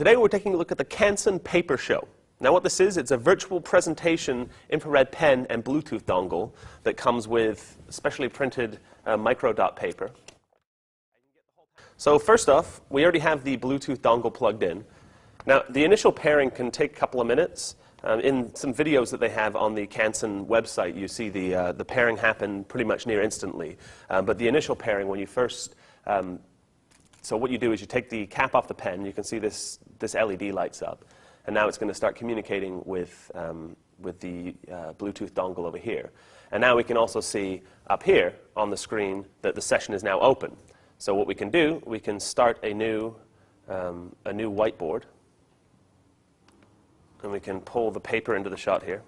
Today we're taking a look at the Canson Papershow. Now what this is, it's a virtual presentation infrared pen and Bluetooth dongle that comes with specially printed microdot paper. So first off, we already have the Bluetooth dongle plugged in. Now the initial pairing can take a couple of minutes. In some videos that they have on the Canson website, you see the pairing happen pretty much near instantly. But the initial pairing, when you first so what you do is you take the cap off the pen. You can see this LED lights up, and now it's going to start communicating with the Bluetooth dongle over here. And now we can also see up here on the screen that the session is now open. So what we can do, we can start a new whiteboard, and we can pull the paper into the shot here.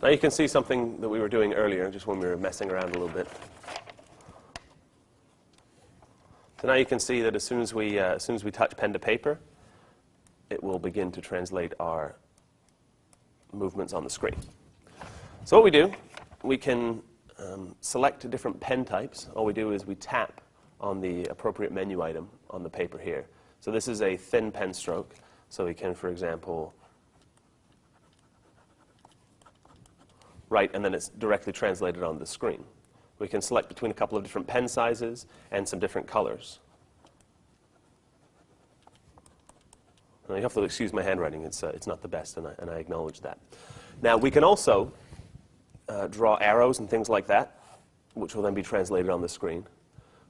Now you can see something that we were doing earlier, just when we were messing around a little bit. So now you can see that as soon as we touch pen to paper, it will begin to translate our movements on the screen. So what we do, we can select different pen types. All we do is we tap on the appropriate menu item on the paper here. So this is a thin pen stroke. So we can, for example, write, and then it's directly translated on the screen. We can select between a couple of different pen sizes and some different colors. Now you have to excuse my handwriting. It's not the best, and I acknowledge that. Now we can also draw arrows and things like that, which will then be translated on the screen.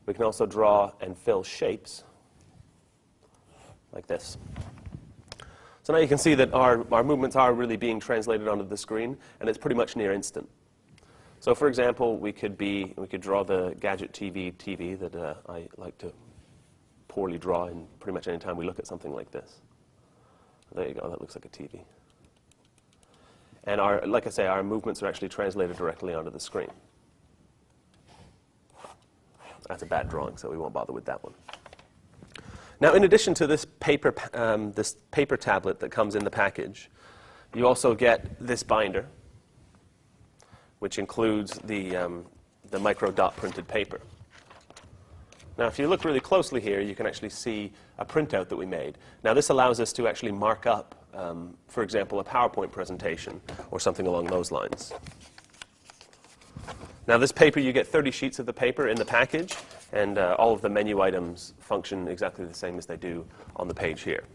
We can also draw and fill shapes like this. So now you can see that our movements are really being translated onto the screen, and it's pretty much near instant. So for example, we could draw the gadget TV that I like to poorly draw in pretty much any time we look at something like this. There you go, that looks like a TV. And like I say, our movements are actually translated directly onto the screen. That's a bad drawing, so we won't bother with that one. Now, in addition to this paper tablet that comes in the package, you also get this binder, which includes the micro dot printed paper. Now, if you look really closely here, you can actually see a printout that we made. Now, this allows us to actually mark up, for example, a PowerPoint presentation or something along those lines. Now, this paper, you get 30 sheets of the paper in the package, and all of the menu items function exactly the same as they do on the page here.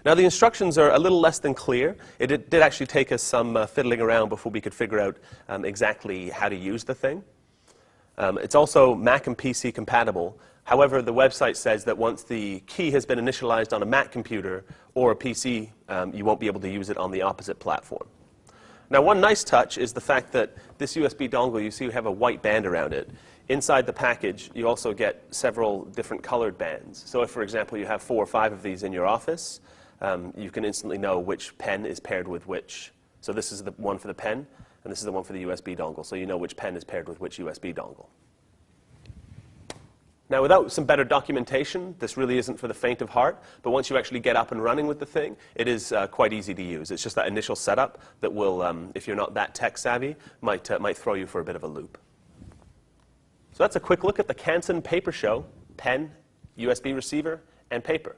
Now, the instructions are a little less than clear. It did actually take us some fiddling around before we could figure out exactly how to use the thing. It's also Mac and PC compatible. However, the website says that once the key has been initialized on a Mac computer or a PC, you won't be able to use it on the opposite platform. Now, one nice touch is the fact that this USB dongle, you see we have a white band around it. Inside the package, you also get several different colored bands. So if, for example, you have 4 or 5 of these in your office, you can instantly know which pen is paired with which. So this is the one for the pen, and this is the one for the USB dongle. So you know which pen is paired with which USB dongle. Now, without some better documentation, this really isn't for the faint of heart. But once you actually get up and running with the thing, it is quite easy to use. It's just that initial setup that will, if you're not that tech savvy, might throw you for a bit of a loop. So that's a quick look at the Canson Papershow pen, USB receiver, and paper.